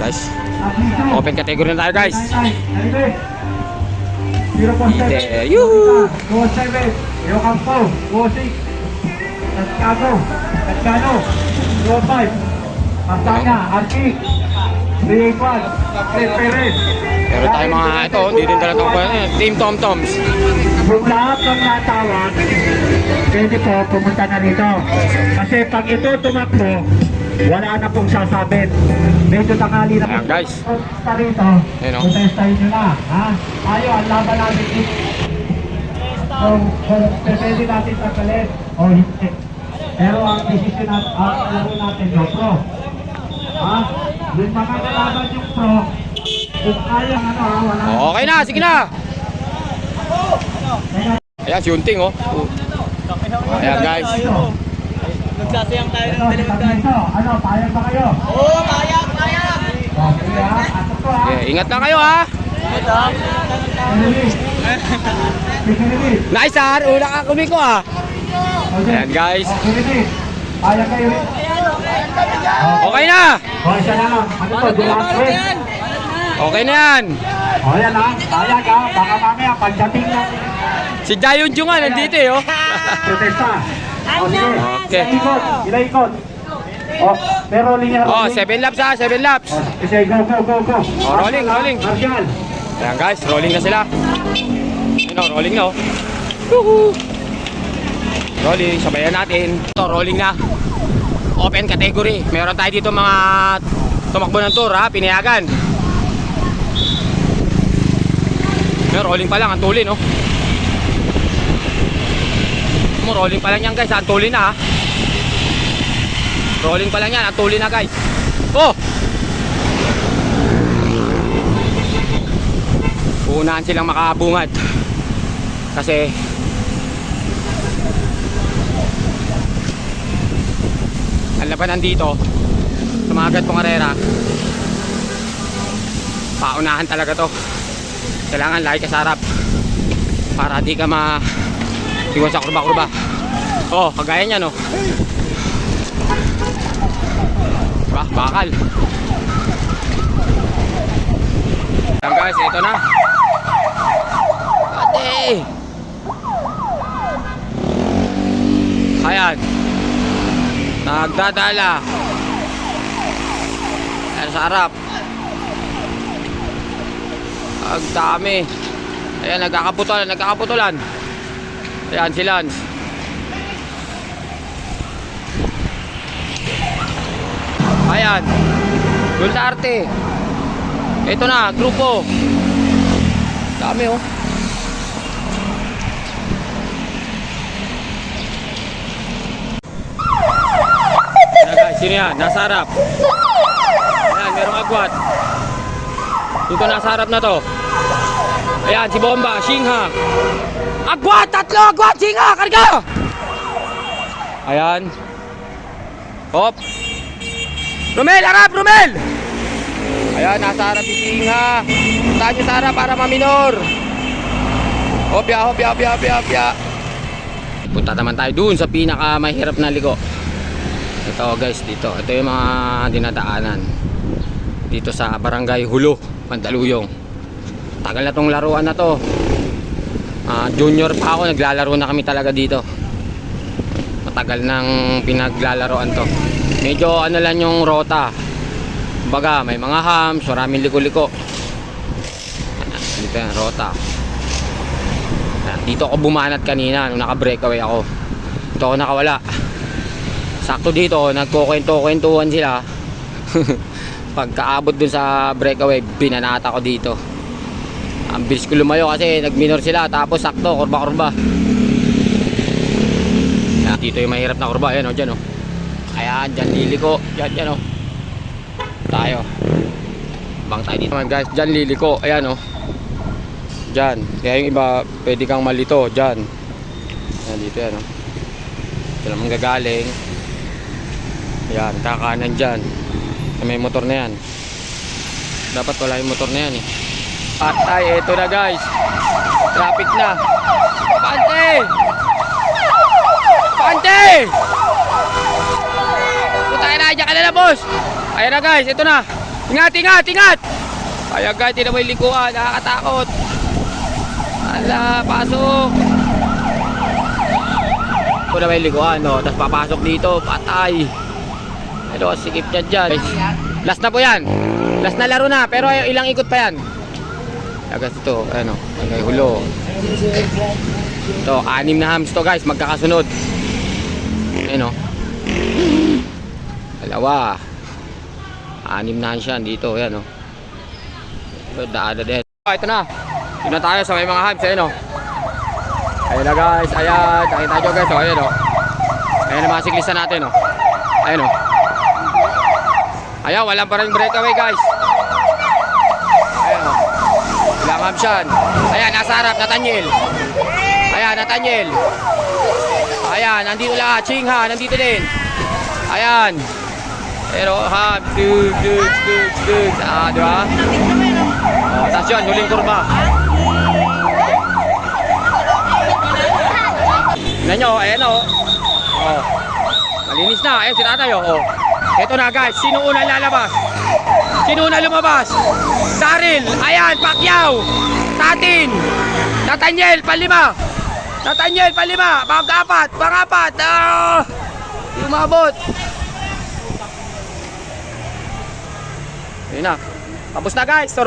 guys. Open category na tayo guys. Ite, yuhu! 27, Yocampo, 26, Cascano, 25, Pastanya, Arki, 381, Perez. Pero tayo mga ito, hindi din talaga Team Tom Toms. Kung lahat ng natawag, pwede po pumunta na rito. Kasi pag ito tumakbo, wala na pong sasabit. Medyo tangali na ayan guys. Punta rito, Ayun, oh. protestahin nyo na. Ha? Tayo, ang laban natin dito. Kung pwede natin tanggalin o hindi. Pero ang desisyon natin, ang laro natin, no, pro. Ha? Yung mga kalaban yung pro, kung kaya wala. Okay na, sige na. Ayan, si Unting oh. Ayan guys. Nagsasayang tayo ng dalawang guys. Ano, payag ba kayo? Oo, payag! Okay, ha? Ato po, ha? Okay, ingat na kayo ha. Nice ha, una ka kumiko ha. Ayan guys. Payag kayo. Okay na. O, siya na lang. Ano to, Dulas West? Okay na yan. O, yan ha. Payag ha. Baka mamaya, pagdating na. Si Jayon Jung nga nandito eh oh. Protesta. O, sige. Okay. Ilang ikot. O, pero linya. Oh, 7 laps ha, 7 laps. O, sige, go. Oh, rolling. Marshall. Ayan guys, rolling na sila. Yun oh, rolling na oh. Woohoo! Rolling, sabayan natin. Ito, rolling na. Open category. Meron tayo dito mga tumakbo ng tour ha, pinayagan. Meron, rolling pa lang, ang tulin oh. Rolling pa lang yan guys, ang tulin na ha. Rolling pa lang yan, ang tulin na guys. Oh! Unahan silang makabungad. Kasi ang labanan dito sumagat pong karera. Paunahan talaga to. Kailangan lagi ka sa harap para di ka iwan sa kurba-kurba. Oh, kagaya niya no. Diba? Bakal. Ayan guys, ito na. Ate! Ayan. Nagdadala. Ayan sa harap. Ang dami. Ayan, nagkakaputulan. Ayan si Lance. Ayan. Dulce. Ito na, grupo. Dami oh. Ayan guys, sino yan? Nasa harap. Ayan, merong agwat. Dito nasa harap na to. Ayan, si Bomba, Shingha. Agwat! Tatlo agwat! Shingha! Karga! Ayan. Hop. Romel! Harap! Romel! Ayan, nasa harap si Shingha. Puntaan nyo sa harap para maminor. Hopya. Punta naman tayo dun sa pinaka mahirap na ligo. Ito guys, dito. Ito yung mga dinadaanan. Dito sa Barangay Hulo, Mandaluyong. Tagal na tong laruan na to. Junior pa ako, naglalaro na kami talaga dito. Matagal nang pinaglalaroan to. Medyo ano lang yung rota. Baga, may mga hams, maraming liko-liko. Dito yung rota. Dito ako bumanat kanina nung naka-breakaway ako. Dito ako nakawala. Sakto dito, nagkukwento-kwentuhan sila. Pagkaabot dun sa breakaway, binanata ko dito. Ang bilis ko lumayo kasi nagminor sila. Tapos sakto, kurba-kurba. Dito yung mahirap na kurba. Ayan o, dyan o. Ayan, dyan liliko. Dyan o. Tayo. Bang tayo dito guys. Dyan liliko. Ayan o. Dyan. Kaya yung iba, pwede kang malito. Dyan. Ayan, dito yan o. Dyan naman gagaling. Ayan, kakanan dyan. May motor na yan. Dapat wala yung motor na yan eh. Patay, eto na guys. Traffic na. Pante! Pante! Punta na, dyan ka na boss. Ayan na guys, ito na. Ingat, ingat, ingat! Kaya guys, hindi na may likuan. Nakakatakot. Ala, pasok. Ito na may likuan, no? Tapos papasok dito, patay. Pero sikip niya dyan. Last na po yan. Last na laro na, pero ilang ikot pa yan. Agas ito, ano, may hulo. Ito, 6 na hams to guys, magkakasunod. Ayun, no? Dalawa. 6 na hams yan dito, yan, no? Ito, daada din. Ito na. Ito na tayo sa may mga hams, ayun, no? Ayun na guys, ayan. Nakita nyo guys, ayun, no? Ayan na mga siklista natin, no? Ayun, no? Ayan, walang pa rin breakaway guys. Ayan, no? Ilang hams yan. Ayan, nasa harap, Nathaniel. Ayan, Nathaniel. Ayan, nandito lahat. Chingha, nandito din. Ayan. Pero, hams, dudes. Ah, di ba? Oh, tapos yun, huling kurba. Tignan nyo, ayan o. Oh. Malinis na, ayan si tatay o. Oh. Ito na guys, sino unang lalabas? Sino unang lumabas? Daryl, ayan, Pacquiao. Tatin. Nathaniel, palima. Nathaniel, palima. Pang-apat. Ah, umabot. Ayun na. Tapos na guys.